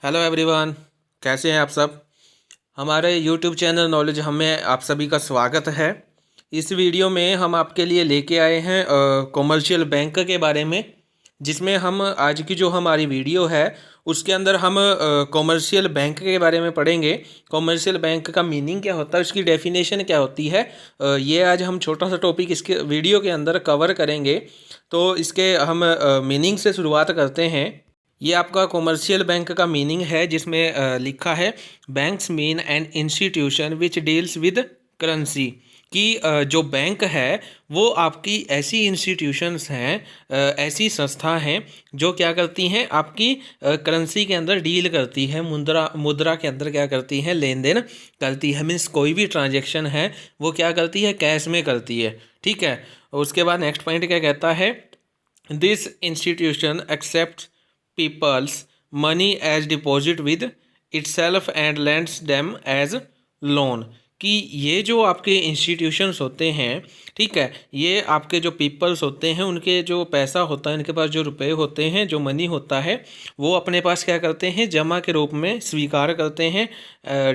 Hello everyone, कैसे हैं आप सब। हमारे यूट्यूब चैनल नॉलेज हमें आप सभी का स्वागत है। इस वीडियो में हम आपके लिए लेके आए हैं कॉमर्शियल बैंक के बारे में, जिसमें हम आज की जो हमारी वीडियो है उसके अंदर हम कॉमर्शियल बैंक के बारे में पढ़ेंगे। कॉमर्शियल बैंक का मीनिंग क्या होता है, उसकी डेफिनेशन क्या होती है, ये आज हम छोटा सा टॉपिक इसके वीडियो के अंदर कवर करेंगे। तो इसके हम मीनिंग से शुरुआत करते हैं। ये आपका कॉमर्शियल बैंक का मीनिंग है, जिसमें लिखा है banks mean an institution which deals with currency. कि जो बैंक है वो आपकी ऐसी इंस्टीट्यूशंस हैं, ऐसी संस्था हैं जो क्या करती हैं, आपकी करेंसी के अंदर डील करती है, मुद्रा मुद्रा के अंदर क्या करती हैं, लेन देन करती है। मीन्स कोई भी ट्रांजेक्शन है वो क्या करती है, कैश में करती है। ठीक है। उसके बाद नेक्स्ट पॉइंट क्या कहता है, this institution accept people's money as deposit with itself and lends them as loan। कि ये जो आपके इंस्टीट्यूशंस होते हैं, ठीक है, ये आपके जो पीपल्स होते हैं उनके जो पैसा होता है, इनके पास जो रुपए होते हैं, जो मनी होता है, वो अपने पास क्या करते हैं, जमा के रूप में स्वीकार करते हैं,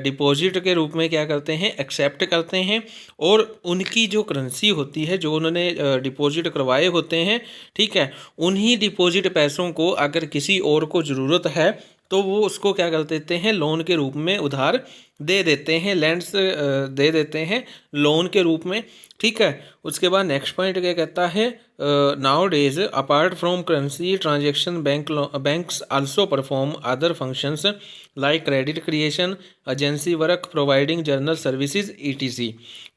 डिपॉजिट के रूप में क्या करते हैं, एक्सेप्ट करते हैं। और उनकी जो करेंसी होती है, जो उन्होंने डिपॉजिट करवाए होते हैं, ठीक है, उन्हीं डिपॉजिट पैसों को अगर किसी और को ज़रूरत है तो वो उसको क्या कर देते हैं, लोन के रूप में उधार दे देते हैं, लैंड्स दे देते हैं लोन के रूप में। ठीक है। उसके बाद नेक्स्ट पॉइंट क्या कहता है, now days apart from currency transaction banks also perform other functions like credit creation, agency work, providing journal services etc.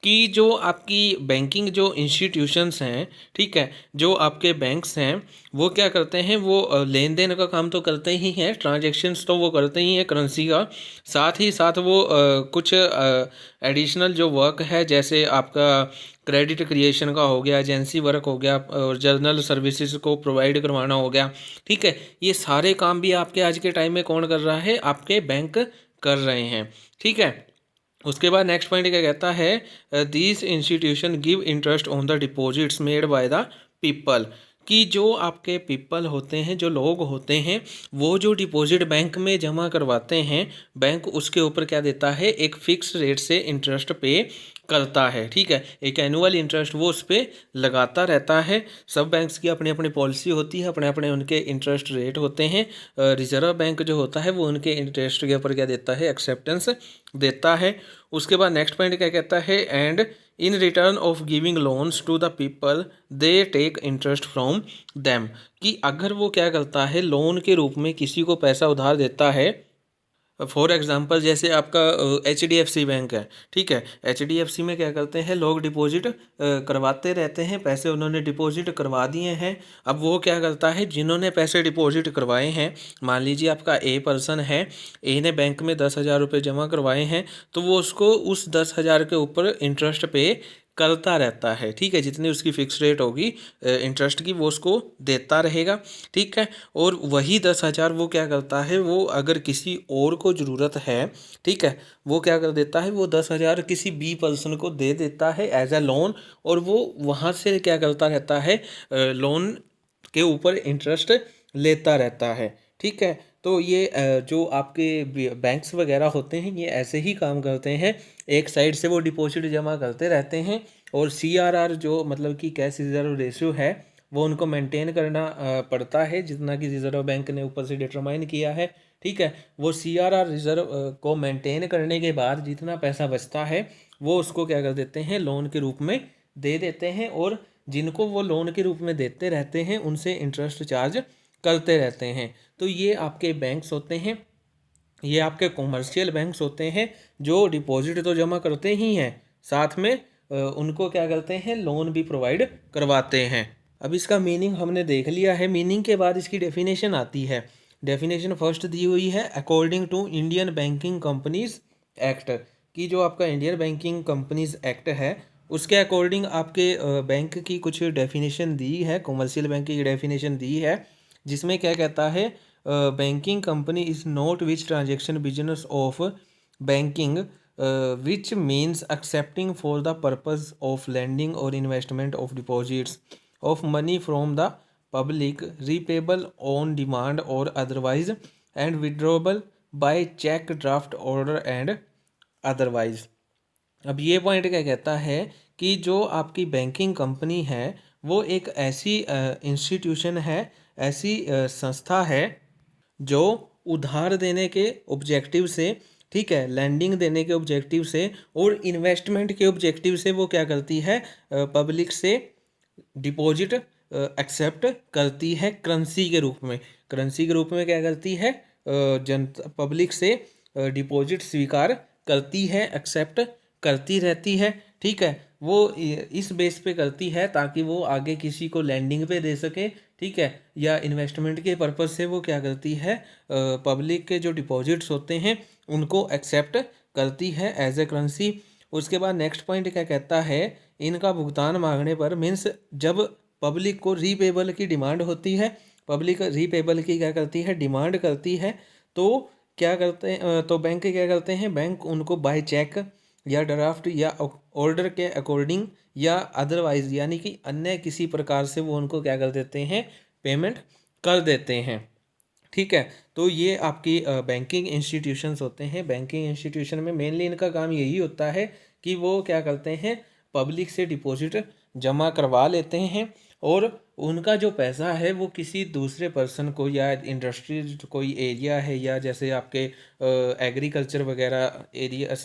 कि जो आपकी बैंकिंग जो इंस्टीट्यूशंस हैं, ठीक है, जो आपके बैंक्स हैं, वो क्या करते हैं, वो लेन देन का काम तो करते ही हैं, ट्रांजेक्शन्स तो वो करते ही हैं करेंसी का, साथ ही साथ वो कुछ एडिशनल जो वर्क है, जैसे आपका क्रेडिट क्रिएशन का हो गया, एजेंसी वर्क हो गया, और जर्नल सर्विसेज को प्रोवाइड करवाना हो गया। ठीक है। ये सारे काम भी आपके आज के टाइम में कौन कर रहा है, आपके बैंक कर रहे हैं। ठीक है। उसके बाद नेक्स्ट पॉइंट क्या कहता है, this institution give interest on the deposits made by the people. कि जो आपके पीपल होते हैं, जो लोग होते हैं, वो जो डिपॉजिट बैंक में जमा करवाते हैं, बैंक उसके ऊपर क्या देता है, एक फिक्स रेट से इंटरेस्ट पे करता है। ठीक है। एक एनुअल इंटरेस्ट वो उस पर लगाता रहता है। सब बैंक्स की अपनी अपनी पॉलिसी होती है, अपने अपने उनके इंटरेस्ट रेट होते हैं। रिजर्व बैंक जो होता है वो उनके इंटरेस्ट के ऊपर क्या देता है, एक्सेप्टेंस देता है। उसके बाद नेक्स्ट पॉइंट क्या कहता है, and in return of giving loans to the people they take interest from them. कि अगर वो क्या करता है, लोन के रूप में किसी को पैसा उधार देता है, फॉर एग्जांपल जैसे आपका HDFC बैंक है, ठीक है, HDFC में क्या करते हैं, लोग डिपॉजिट करवाते रहते हैं, पैसे उन्होंने डिपॉजिट करवा दिए हैं। अब वो क्या करता है, जिन्होंने पैसे डिपॉजिट करवाए हैं, मान लीजिए आपका ए पर्सन है, ए ने बैंक में 10,000 रुपये जमा करवाए हैं, तो वो उसको उस 10,000 के ऊपर इंटरेस्ट पे करता रहता है। ठीक है। जितनी उसकी फिक्स रेट होगी इंटरेस्ट की, वो उसको देता रहेगा। ठीक है। और वही 10,000 वो क्या करता है, वो अगर किसी और को ज़रूरत है, ठीक है, वो क्या कर देता है, वो 10,000 किसी बी पर्सन को दे देता है एज अ लोन। और वो वहाँ से क्या करता रहता है, लोन के ऊपर इंटरेस्ट लेता रहता है। ठीक है। तो ये जो आपके बैंक्स वगैरह होते हैं, ये ऐसे ही काम करते हैं। एक साइड से वो डिपॉजिट जमा करते रहते हैं, और CRR जो मतलब कि कैश रिजर्व रेशियो है, वो उनको मेंटेन करना पड़ता है, जितना कि रिजर्व बैंक ने ऊपर से डिटरमाइन किया है। ठीक है। वो CRR रिजर्व को मेंटेन करने के बाद जितना पैसा बचता है, वो उसको क्या कर देते हैं, लोन के रूप में दे देते हैं। और जिनको वो लोन के रूप में देते रहते हैं, उनसे इंटरेस्ट चार्ज करते रहते हैं। तो ये आपके बैंक्स होते हैं, ये आपके कॉमर्शियल बैंक्स होते हैं, जो डिपॉजिट तो जमा करते ही हैं, साथ में उनको क्या करते हैं, लोन भी प्रोवाइड करवाते हैं। अब इसका मीनिंग हमने देख लिया है। मीनिंग के बाद इसकी डेफिनेशन आती है। डेफिनेशन फर्स्ट दी हुई है, according to Indian banking companies act. की जो आपका इंडियन बैंकिंग कंपनीज एक्ट है, उसके अकॉर्डिंग आपके बैंक की कुछ डेफिनेशन दी है, कॉमर्शियल बैंक की डेफिनेशन दी है, जिसमें क्या कहता है, banking company is not which transaction business of banking which means accepting for the purpose of lending और investment of deposits of money from the public repayable on demand or otherwise and withdrawable by cheque, draft order and otherwise. अब ये point क्या कहता है कि जो आपकी banking company है वो एक ऐसी इंस्टीट्यूशन है, ऐसी संस्था है जो उधार देने के ऑब्जेक्टिव से, ठीक है, लैंडिंग देने के ऑब्जेक्टिव से और इन्वेस्टमेंट के ऑब्जेक्टिव से वो क्या करती है, पब्लिक से डिपॉजिट एक्सेप्ट करती है करेंसी के रूप में। करेंसी के रूप में क्या करती है, जनता पब्लिक से डिपॉजिट स्वीकार करती है, एक्सेप्ट करती रहती है, ठीक है। वो इस बेस पे करती है ताकि वो आगे किसी को लैंडिंग पे दे सके, ठीक है, या इन्वेस्टमेंट के पर्पज़ से वो क्या करती है, पब्लिक के जो डिपॉजिट्स होते हैं उनको एक्सेप्ट करती है एज ए करेंसी। उसके बाद नेक्स्ट पॉइंट क्या कहता है, इनका भुगतान मांगने पर मीन्स जब पब्लिक को रीपेबल की डिमांड होती है, पब्लिक रीपेबल की क्या करती है, डिमांड करती है, तो क्या करते हैं, तो बैंक क्या करते हैं, बैंक उनको बाय चेक या ड्राफ्ट या ऑर्डर के अकॉर्डिंग या अदरवाइज यानी कि अन्य किसी प्रकार से वो उनको क्या कर देते हैं, पेमेंट कर देते हैं, ठीक है। तो ये आपकी बैंकिंग इंस्टीट्यूशंस होते हैं। बैंकिंग इंस्टीट्यूशन में मेनली इनका काम यही होता है कि वो क्या करते हैं, पब्लिक से डिपॉजिट जमा करवा लेते हैं और उनका जो पैसा है वो किसी दूसरे पर्सन को या इंडस्ट्री कोई एरिया है या जैसे आपके एग्रीकल्चर वगैरह एरिया,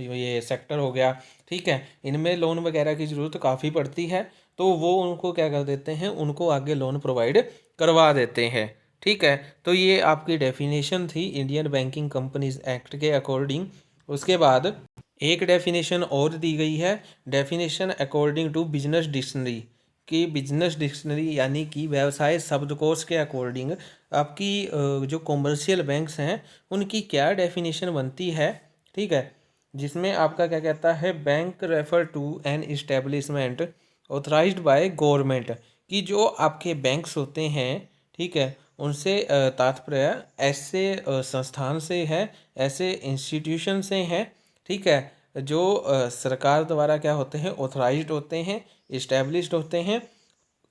ये सेक्टर हो गया, ठीक है, इनमें लोन वगैरह की ज़रूरत काफ़ी पड़ती है, तो वो उनको क्या कर देते हैं, उनको आगे लोन प्रोवाइड करवा देते हैं, ठीक है। तो ये आपकी डेफिनेशन थी इंडियन बैंकिंग कंपनीज एक्ट के अकॉर्डिंग। उसके बाद एक डेफिनेशन और दी गई है, definition according to business dictionary, कि बिजनेस डिक्शनरी यानी कि व्यवसाय शब्दकोश के अकॉर्डिंग आपकी जो कॉमर्शियल बैंक्स हैं उनकी क्या डेफिनेशन बनती है, ठीक है, जिसमें आपका क्या कहता है, bank refer to an establishment authorised by government, कि जो आपके बैंक्स होते हैं, ठीक है, उनसे तात्पर्य ऐसे संस्थान से है, ऐसे इंस्टीट्यूशन से हैं, ठीक है, जो सरकार द्वारा क्या होते हैं, ऑथराइज्ड होते हैं, इस्टेब्लिश्ड होते हैं,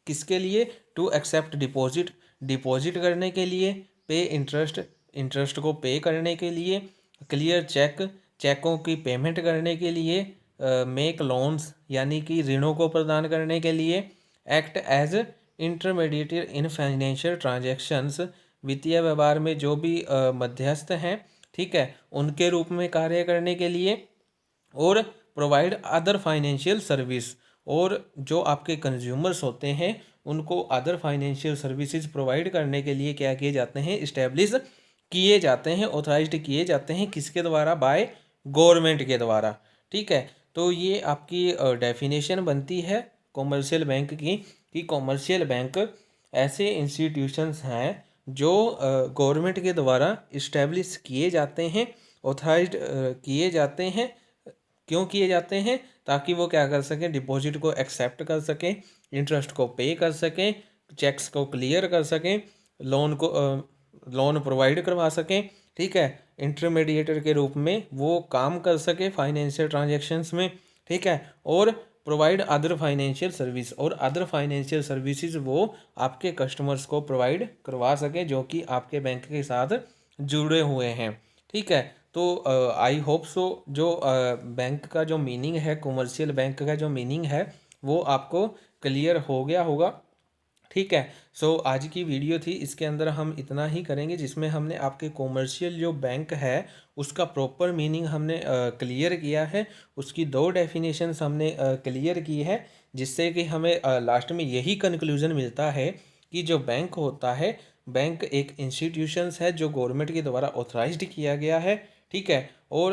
किसके लिए, टू एक्सेप्ट डिपॉजिट, डिपॉजिट करने के लिए, पे इंटरेस्ट, इंटरेस्ट को पे करने के लिए, क्लियर चेक, चेकों की पेमेंट करने के लिए, मेक लोन्स यानी कि ऋणों को प्रदान करने के लिए, act as intermediator in financial transactions, वित्तीय व्यवहार में जो भी मध्यस्थ हैं, ठीक है, उनके रूप में कार्य करने के लिए, और प्रोवाइड अदर फाइनेंशियल सर्विस, और जो आपके कंज्यूमर्स होते हैं उनको अदर फाइनेंशियल सर्विसेज प्रोवाइड करने के लिए क्या किए जाते हैं, इस्टेब्लिश किए जाते हैं, ऑथराइज्ड किए जाते हैं, किसके द्वारा, बाय गवर्नमेंट के द्वारा, ठीक है। तो ये आपकी डेफिनेशन बनती है कॉमर्शियल बैंक की, कि कॉमर्शियल बैंक ऐसे इंस्टीट्यूशंस हैं जो गवर्नमेंट के द्वारा इस्टेब्लिश किए जाते हैं, ऑथराइज्ड किए जाते हैं। क्यों किए जाते हैं, ताकि वो क्या कर सकें, डिपॉजिट को एक्सेप्ट कर सकें, इंटरेस्ट को पे कर सकें, चेक्स को क्लियर कर सकें, लोन को लोन प्रोवाइड करवा सकें, ठीक है, इंटरमीडिएटर के रूप में वो काम कर सके फाइनेंशियल ट्रांजैक्शंस में, ठीक है, और प्रोवाइड अदर फाइनेंशियल सर्विस, और अदर फाइनेंशियल सर्विसेज वो आपके कस्टमर्स को प्रोवाइड करवा सके जो कि आपके बैंक के साथ जुड़े हुए हैं, ठीक है। तो आई होप सो जो बैंक का जो मीनिंग है, कॉमर्शियल बैंक का जो मीनिंग है वो आपको क्लियर हो गया होगा, ठीक है। सो आज की वीडियो थी, इसके अंदर हम इतना ही करेंगे जिसमें हमने आपके कॉमर्शियल जो बैंक है उसका प्रॉपर मीनिंग हमने क्लियर किया है, उसकी दो डेफिनेशंस हमने क्लियर की है, जिससे कि हमें लास्ट में यही कंक्लूजन मिलता है कि जो बैंक होता है, बैंक एक इंस्टीट्यूशंस है जो गवर्नमेंट के द्वारा ऑथराइज्ड किया गया है, ठीक है। और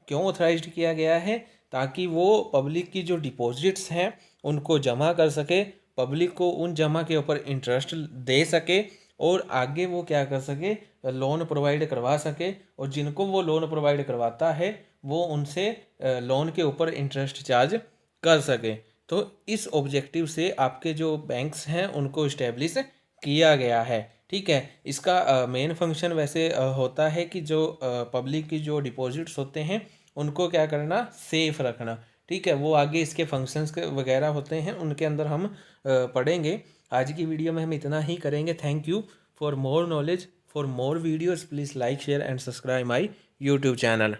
क्यों ऑथराइज्ड किया गया है, ताकि वो पब्लिक की जो डिपॉजिट्स हैं उनको जमा कर सके, पब्लिक को उन जमा के ऊपर इंटरेस्ट दे सके, और आगे वो क्या कर सके, लोन प्रोवाइड करवा सके, और जिनको वो लोन प्रोवाइड करवाता है वो उनसे लोन के ऊपर इंटरेस्ट चार्ज कर सके। तो इस ऑब्जेक्टिव से आपके जो बैंक्स हैं उनको इस्टेब्लिश किया गया है, ठीक है। इसका मेन फंक्शन वैसे होता है कि जो पब्लिक की जो डिपॉजिट्स होते हैं उनको क्या करना, सेफ रखना, ठीक है। वो आगे इसके फंक्शंस वगैरह होते हैं उनके अंदर हम पढ़ेंगे। आज की वीडियो में हम इतना ही करेंगे। Thank you for more knowledge For more videos, please like, share and subscribe my YouTube channel.